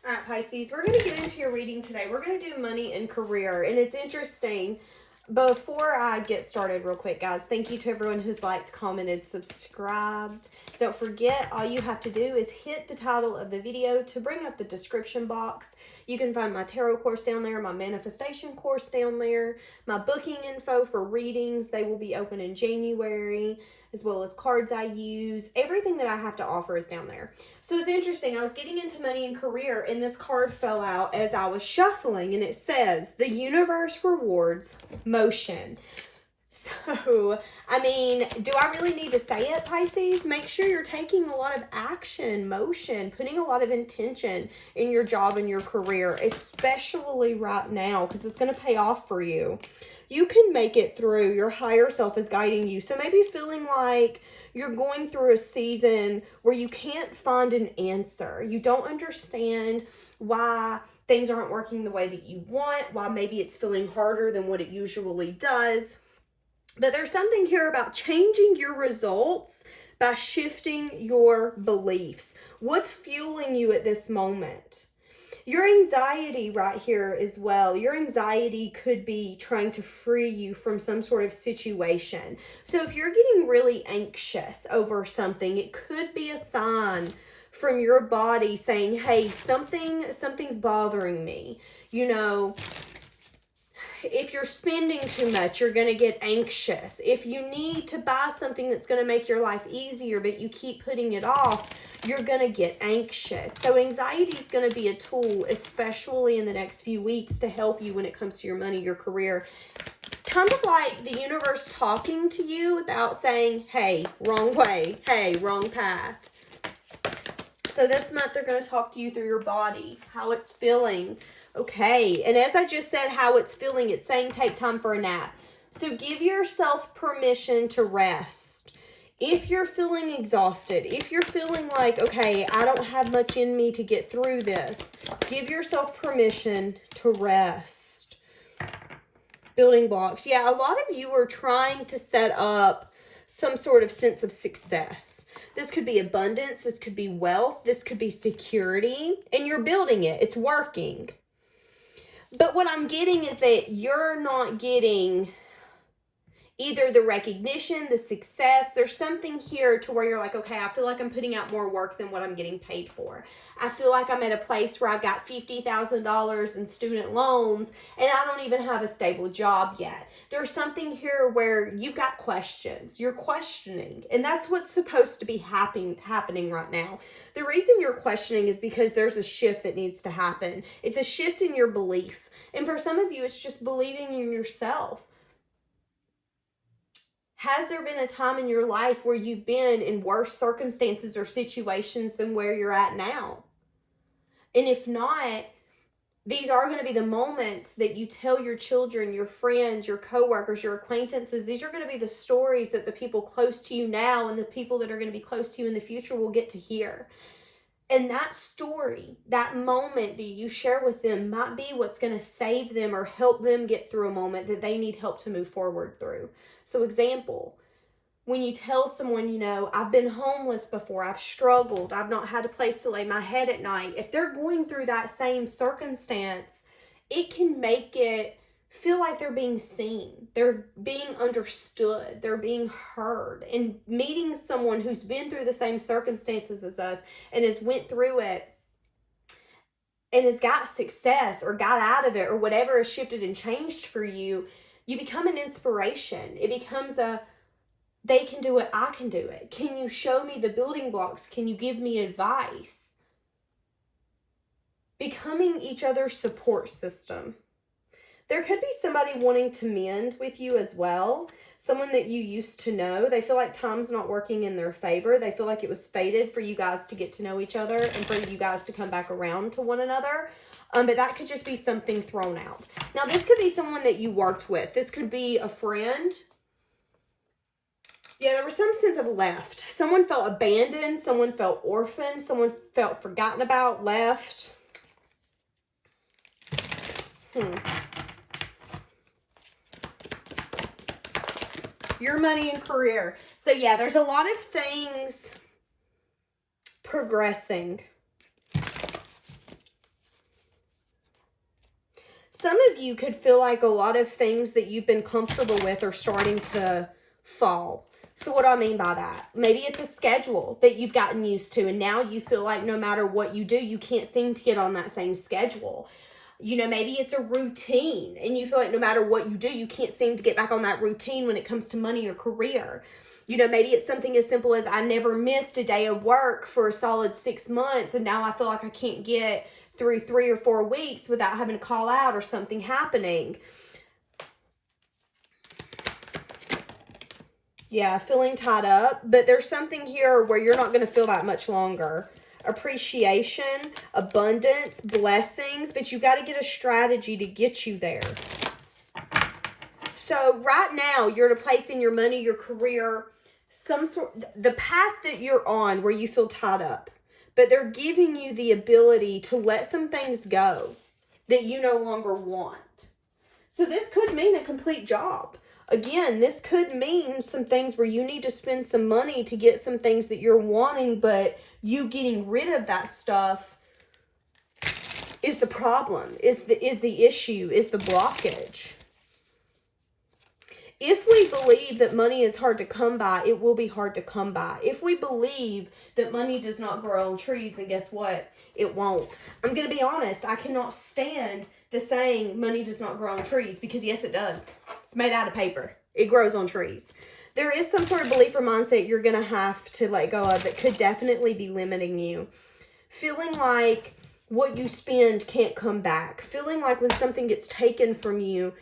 All right, Pisces, we're going to get into your reading today. We're going to do money and career, and it's interesting. Before I get started real quick, guys, thank you to everyone who's liked, commented, subscribed. Don't forget, all you have to do is hit the title of the video to bring up the description box. You can find my tarot course down there, my manifestation course down there, my booking info for readings. They will be open in January, as well as cards I use. Everything that I have to offer is down there. So it's interesting. I was getting into money and career, and this card fell out as I was shuffling, and it says, the universe rewards motion. So, I mean, do I really need to say it, Pisces? Make sure you're taking a lot of action, motion, putting a lot of intention in your job and your career, especially right now, because it's going to pay off for you. You can make it through. Your higher self is guiding you. So maybe feeling like you're going through a season where you can't find an answer. You don't understand why things aren't working the way that you want, why maybe it's feeling harder than what it usually does. But there's something here about changing your results by shifting your beliefs. What's fueling you at this moment? Your anxiety right here as well. Your anxiety could be trying to free you from some sort of situation. So if you're getting really anxious over something, it could be a sign from your body saying, hey, something's bothering me. You know, if you're spending too much, you're going to get anxious. If you need to buy something that's going to make your life easier, but you keep putting it off, you're going to get anxious. So anxiety is going to be a tool, especially in the next few weeks, to help you when it comes to your money, your career. Kind of like the universe talking to you without saying, hey, wrong way. Hey, wrong path. So this month, they're going to talk to you through your body, how it's feeling. Okay, and as I just said, how it's feeling, it's saying take time for a nap. So give yourself permission to rest. If you're feeling exhausted, if you're feeling like, okay, I don't have much in me to get through this, give yourself permission to rest. Building blocks. Yeah, a lot of you are trying to set up some sort of sense of success. This could be abundance. This could be wealth. This could be security. And you're building it. It's working. But what I'm getting is that you're not getting either the recognition, the success. There's something here to where you're like, okay, I feel like I'm putting out more work than what I'm getting paid for. I feel like I'm at a place where I've got $50,000 in student loans and I don't even have a stable job yet. There's something here where you've got questions. You're questioning. And that's what's supposed to be happening right now. The reason you're questioning is because there's a shift that needs to happen. It's a shift in your belief. And for some of you, it's just believing in yourself. Has there been a time in your life where you've been in worse circumstances or situations than where you're at now? And if not, these are going to be the moments that you tell your children, your friends, your coworkers, your acquaintances. These are going to be the stories that the people close to you now and the people that are going to be close to you in the future will get to hear. And that story, that moment that you share with them might be what's going to save them or help them get through a moment that they need help to move forward through. So example, when you tell someone, you know, I've been homeless before, I've struggled, I've not had a place to lay my head at night. If they're going through that same circumstance, it can make it feel like they're being seen, they're being understood, they're being heard. And meeting someone who's been through the same circumstances as us and has went through it and has got success or got out of it or whatever has shifted and changed for you, you become an inspiration. It becomes a, they can do it, I can do it. Can you show me the building blocks? Can you give me advice? Becoming each other's support system. There could be somebody wanting to mend with you as well. Someone that you used to know. They feel like time's not working in their favor. They feel like it was fated for you guys to get to know each other and for you guys to come back around to one another. But that could just be something thrown out. Now, this could be someone that you worked with. This could be a friend. Yeah, there was some sense of left. Someone felt abandoned. Someone felt orphaned. Someone felt forgotten about, left. Your money and career. So yeah, there's a lot of things progressing. some of you could feel like a lot of things that you've been comfortable with are starting to fall. So what do I mean by that? Maybe it's a schedule that you've gotten used to, and now you feel like no matter what you do, you can't seem to get on that same schedule. You know, maybe it's a routine, and you feel like no matter what you do, you can't seem to get back on that routine when it comes to money or career. You know, maybe it's something as simple as I never missed a day of work for a solid 6 months, and now I feel like I can't get through 3 or 4 weeks without having to call out or something happening. Yeah, feeling tied up, but there's something here where you're not going to feel that much longer. Appreciation, abundance, blessings, but you got to get a strategy to get you there. So right now, you're at a place in your money, your career, the path that you're on where you feel tied up, but they're giving you the ability to let some things go that you no longer want. So this could mean a complete job. Again, this could mean some things where you need to spend some money to get some things that you're wanting, but you getting rid of that stuff is the problem, is the issue, is the blockage. If we believe that money is hard to come by, it will be hard to come by. If we believe that money does not grow on trees, then guess what? It won't. I'm going to be honest. I cannot stand the saying money does not grow on trees, because yes, it does. It's made out of paper. It grows on trees. There is some sort of belief or mindset you're going to have to let go of that could definitely be limiting you. Feeling like what you spend can't come back. Feeling like when something gets taken from you,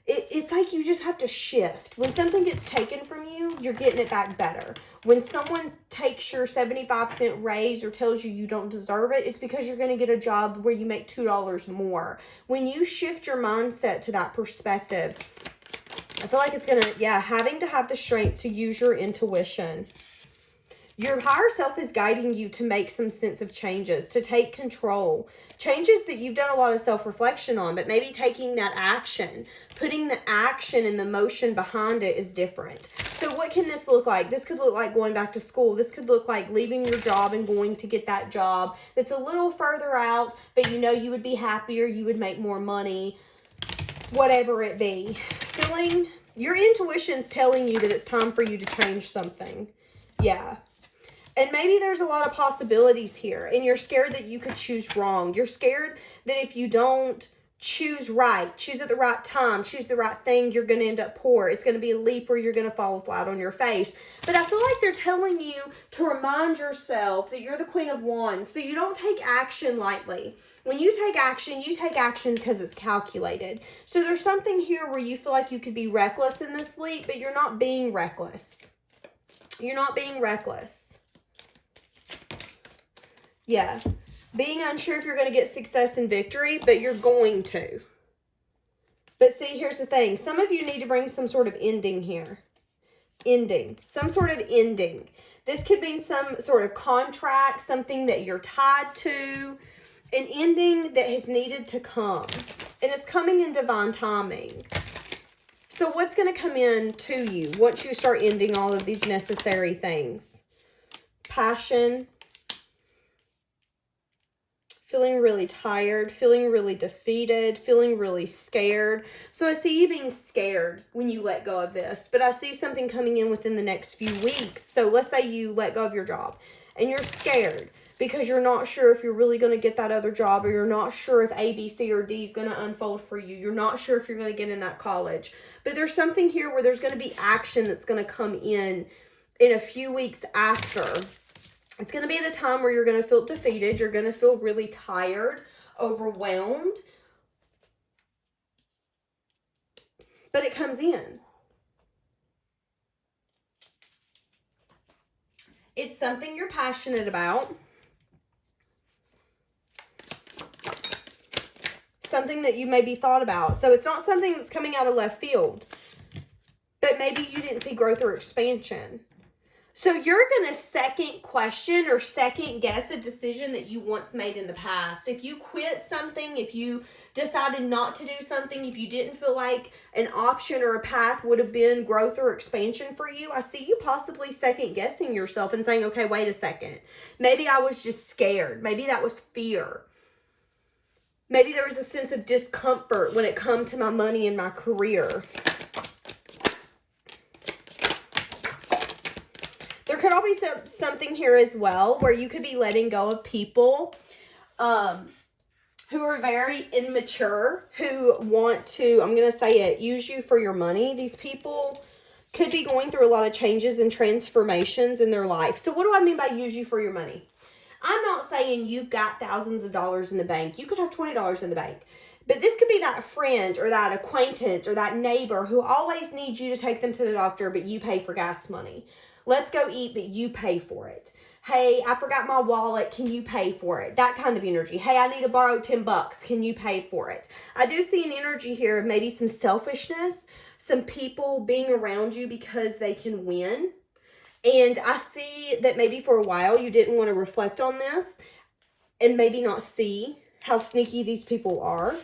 it's like you just have to shift. When something gets taken from you, you're getting it back better. When someone takes your 75-cent raise or tells you you don't deserve it, it's because you're going to get a job where you make $2 more. When you shift your mindset to that perspective, I feel like it's going to, having to have the strength to use your intuition. Your higher self is guiding you to make some sense of changes, to take control. Changes that you've done a lot of self-reflection on, but maybe taking that action, putting the action and the motion behind it is different. So what can this look like? This could look like going back to school. This could look like leaving your job and going to get that job that's a little further out, but you know you would be happier, you would make more money, whatever it be. Feeling, your intuition's telling you that it's time for you to change something. Yeah. And maybe there's a lot of possibilities here, and you're scared that you could choose wrong. You're scared that if you don't choose right, choose at the right time, choose the right thing, you're going to end up poor. It's going to be a leap where you're going to fall flat on your face. But I feel like they're telling you to remind yourself that you're the Queen of Wands, so you don't take action lightly. When you take action because it's calculated. So there's something here where you feel like you could be reckless in this leap, but you're not being reckless. You're not being reckless. Yeah, being unsure if you're going to get success and victory, but you're going to. But see, here's the thing. Some of you need to bring some sort of ending here. Ending. Some sort of ending. This could mean some sort of contract, something that you're tied to, an ending that has needed to come. And it's coming in divine timing. So what's going to come in to you once you start ending all of these necessary things? Passion. Feeling really tired, feeling really defeated, feeling really scared. So I see you being scared when you let go of this, but I see something coming in within the next few weeks. So let's say you let go of your job and you're scared because you're not sure if you're really going to get that other job, or you're not sure if A, B, C, or D is going to unfold for you. You're not sure if you're going to get in that college. But there's something here where there's going to be action that's going to come in a few weeks after. It's going to be at a time where you're going to feel defeated. You're going to feel really tired, overwhelmed. But it comes in. It's something you're passionate about. Something that you maybe thought about. So it's not something that's coming out of left field. But maybe you didn't see growth or expansion. So you're going to second question or second guess a decision that you once made in the past. If you quit something, if you decided not to do something, if you didn't feel like an option or a path would have been growth or expansion for you, I see you possibly second guessing yourself and saying, okay, wait a second. Maybe I was just scared. Maybe that was fear. Maybe there was a sense of discomfort when it come to my money and my career. There could always be something here as well where you could be letting go of people who are very immature, who want to, I'm going to say it, use you for your money. These people could be going through a lot of changes and transformations in their life. So what do I mean by use you for your money? I'm not saying you've got thousands of dollars in the bank. You could have $20 in the bank. But this could be that friend or that acquaintance or that neighbor who always needs you to take them to the doctor, but you pay for gas money. Let's go eat, but you pay for it. Hey, I forgot my wallet. Can you pay for it? That kind of energy. Hey, I need to borrow $10. Can you pay for it? I do see an energy here of maybe some selfishness, some people being around you because they can win. And I see that maybe for a while you didn't want to reflect on this and maybe not see how sneaky these people are.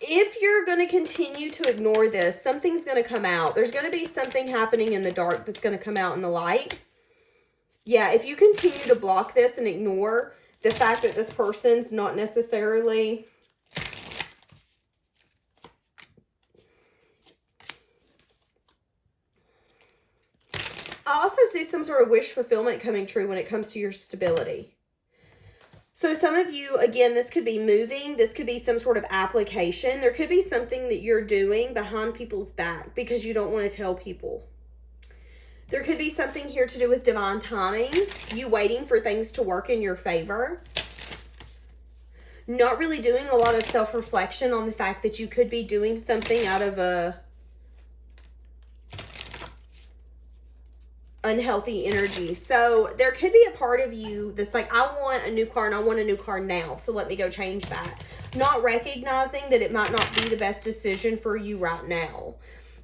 If you're going to continue to ignore this, something's going to come out. There's going to be something happening in the dark that's going to come out in the light. Yeah, if you continue to block this and ignore the fact that this person's not necessarily... I also see some sort of wish fulfillment coming true when it comes to your stability. So some of you, again, this could be moving. This could be some sort of application. There could be something that you're doing behind people's back because you don't want to tell people. There could be something here to do with divine timing. You waiting for things to work in your favor. Not really doing a lot of self-reflection on the fact that you could be doing something out of a unhealthy energy. So there could be a part of you that's like, I want a new car and I want a new car now, so let me go change that. Not recognizing that it might not be the best decision for you right now.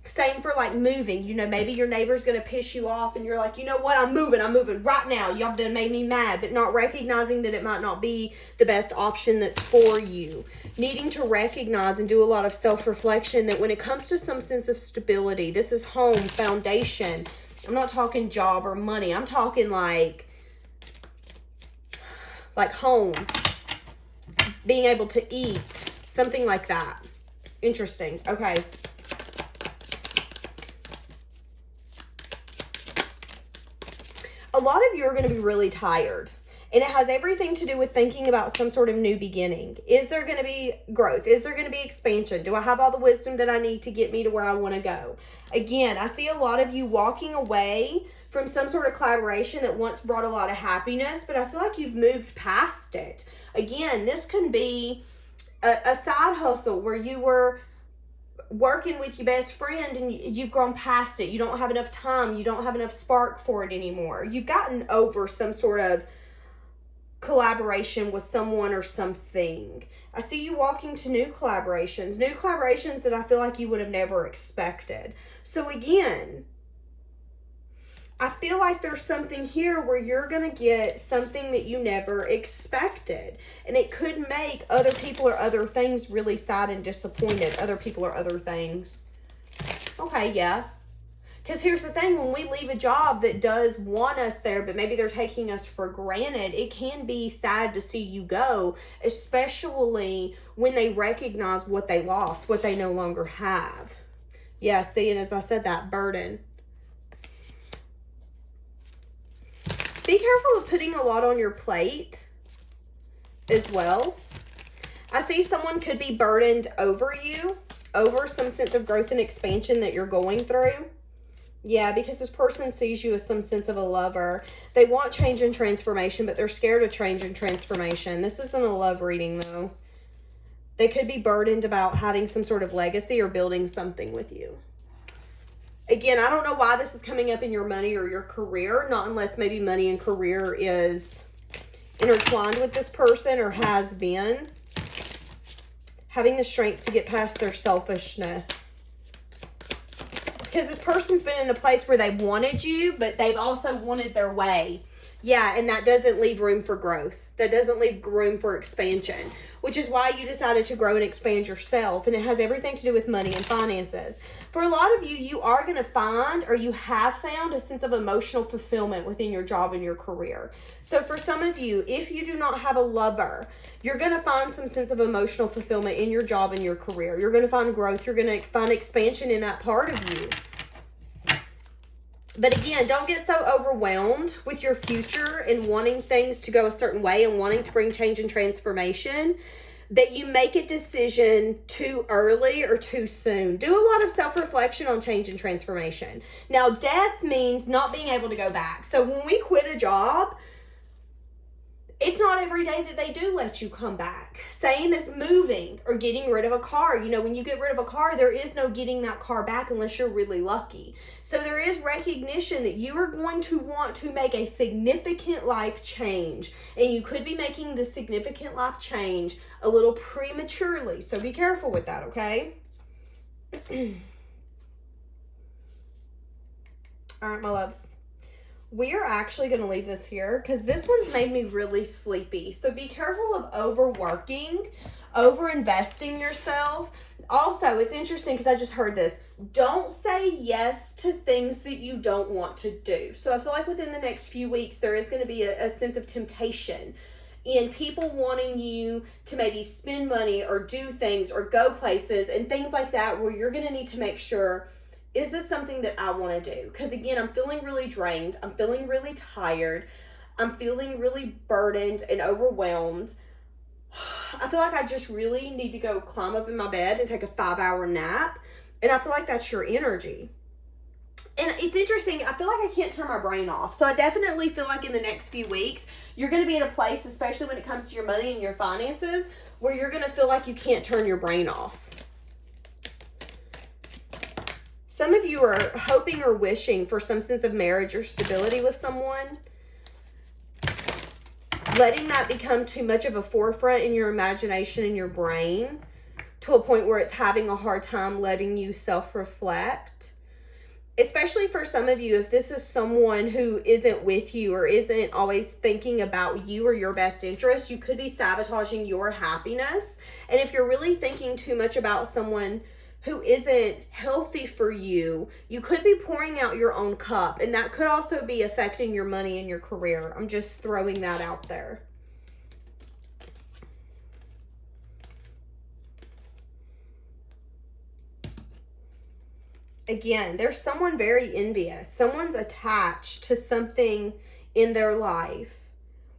Same for like moving. You know, maybe your neighbor's going to piss you off and you're like, you know what, I'm moving right now. Y'all done made me mad. But not recognizing that it might not be the best option that's for you. Needing to recognize and do a lot of self-reflection that when it comes to some sense of stability, this is home, foundation. I'm not talking job or money. I'm talking like home, being able to eat, something like that. Interesting. Okay. A lot of you are going to be really tired. And it has everything to do with thinking about some sort of new beginning. Is there going to be growth? Is there going to be expansion? Do I have all the wisdom that I need to get me to where I want to go? Again, I see a lot of you walking away from some sort of collaboration that once brought a lot of happiness, but I feel like you've moved past it. Again, this can be a side hustle where you were working with your best friend and you've grown past it. You don't have enough time. You don't have enough spark for it anymore. You've gotten over some sort of collaboration with someone or something. I see you walking to new collaborations that I feel like you would have never expected. So again, I feel like there's something here where you're going to get something that you never expected. And it could make other people or other things really sad and disappointed. Other people or other things. Okay, yeah. Because here's the thing, when we leave a job that does want us there, but maybe they're taking us for granted, it can be sad to see you go, especially when they recognize what they lost, what they no longer have. Yeah, see, and as I said, that burden. Be careful of putting a lot on your plate as well. I see someone could be burdened over you, over some sense of growth and expansion that you're going through. Yeah, because this person sees you as some sense of a lover. They want change and transformation, but they're scared of change and transformation. This isn't a love reading, though. They could be burdened about having some sort of legacy or building something with you. Again, I don't know why this is coming up in your money or your career, not unless maybe money and career is intertwined with this person or has been. Having the strength to get past their selfishness. Because this person's been in a place where they wanted you, but they've also wanted their way. Yeah, and that doesn't leave room for growth. That doesn't leave room for expansion, which is why you decided to grow and expand yourself. And it has everything to do with money and finances. For a lot of you, you are going to find, or you have found, a sense of emotional fulfillment within your job and your career. So for some of you, if you do not have a lover, you're going to find some sense of emotional fulfillment in your job and your career. You're going to find growth. You're going to find expansion in that part of you. But again, don't get so overwhelmed with your future and wanting things to go a certain way and wanting to bring change and transformation that you make a decision too early or too soon. Do a lot of self-reflection on change and transformation. Now, death means not being able to go back. So when we quit a job, it's not every day that they do let you come back. Same as moving or getting rid of a car. You know, when you get rid of a car, there is no getting that car back unless you're really lucky. So there is recognition that you are going to want to make a significant life change. And you could be making the significant life change a little prematurely. So be careful with that, okay? All right, my loves. We are actually going to leave this here because this one's made me really sleepy. So be careful of overworking, overinvesting yourself. Also, it's interesting because I just heard this. Don't say yes to things that you don't want to do. So I feel like within the next few weeks, there is going to be a sense of temptation in people wanting you to maybe spend money or do things or go places and things like that, where you're going to need to make sure, is this something that I want to do? Because again, I'm feeling really drained. I'm feeling really tired. I'm feeling really burdened and overwhelmed. I feel like I just really need to go climb up in my bed and take a 5-hour nap. And I feel like that's your energy. And it's interesting. I feel like I can't turn my brain off. So I definitely feel like in the next few weeks, you're going to be in a place, especially when it comes to your money and your finances, where you're going to feel like you can't turn your brain off. Some of you are hoping or wishing for some sense of marriage or stability with someone. Letting that become too much of a forefront in your imagination and your brain to a point where it's having a hard time letting you self-reflect. Especially for some of you, if this is someone who isn't with you or isn't always thinking about you or your best interest, you could be sabotaging your happiness. And if you're really thinking too much about someone who isn't healthy for you, you could be pouring out your own cup, and that could also be affecting your money and your career. I'm just throwing that out there. Again, there's someone very envious. Someone's attached to something in their life,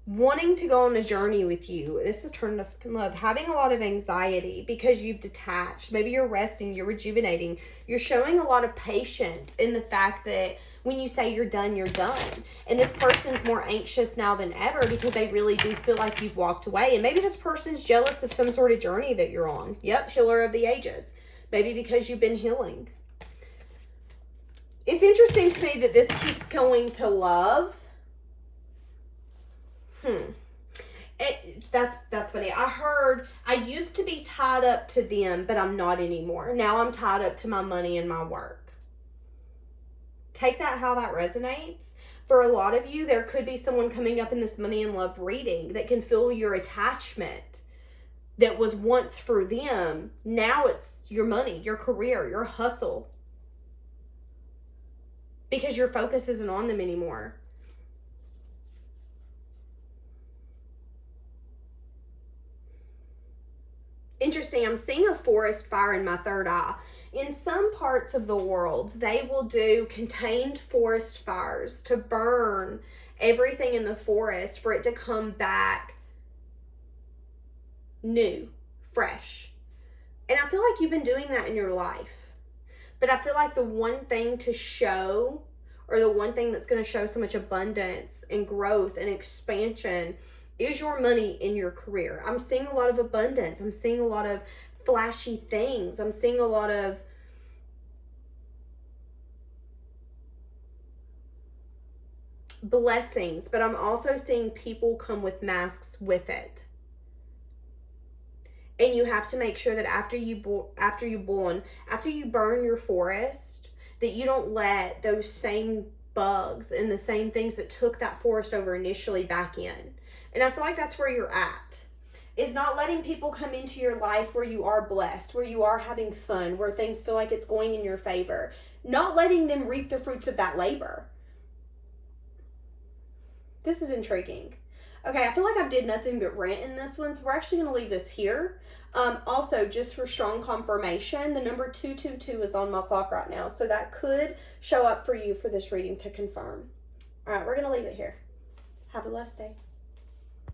wanting to go on a journey with you. This is turned to love. Having a lot of anxiety because you've detached. Maybe you're resting, you're rejuvenating. You're showing a lot of patience in the fact that when you say you're done, you're done. And this person's more anxious now than ever because they really do feel like you've walked away. And maybe this person's jealous of some sort of journey that you're on. Yep, healer of the ages. Maybe because you've been healing. It's interesting to me that this keeps going to love. That's funny. I heard I used to be tied up to them, but I'm not anymore. Now I'm tied up to my money and my work. Take that how that resonates. For a lot of you, there could be someone coming up in this money and love reading that can feel your attachment that was once for them. Now it's your money, your career, your hustle. Because your focus isn't on them anymore. Interesting, I'm seeing a forest fire in my third eye. In some parts of the world, they will do contained forest fires to burn everything in the forest for it to come back new, fresh. And I feel like you've been doing that in your life. But I feel like the one thing to show, or the one thing that's going to show so much abundance and growth and expansion, is your money in your career. I'm seeing a lot of abundance. I'm seeing a lot of flashy things. I'm seeing a lot of blessings, but I'm also seeing people come with masks with it. And you have to make sure that after you burn your forest, that you don't let those same bugs and the same things that took that forest over initially back in. And I feel like that's where you're at. Is not letting people come into your life where you are blessed, where you are having fun, where things feel like it's going in your favor. Not letting them reap the fruits of that labor. This is intriguing. Okay, I feel like I did nothing but rant in this one, so we're actually going to leave this here. Also, just for strong confirmation, the number 222 is on my clock right now, so that could show up for you for this reading to confirm. All right, we're going to leave it here. Have a blessed day.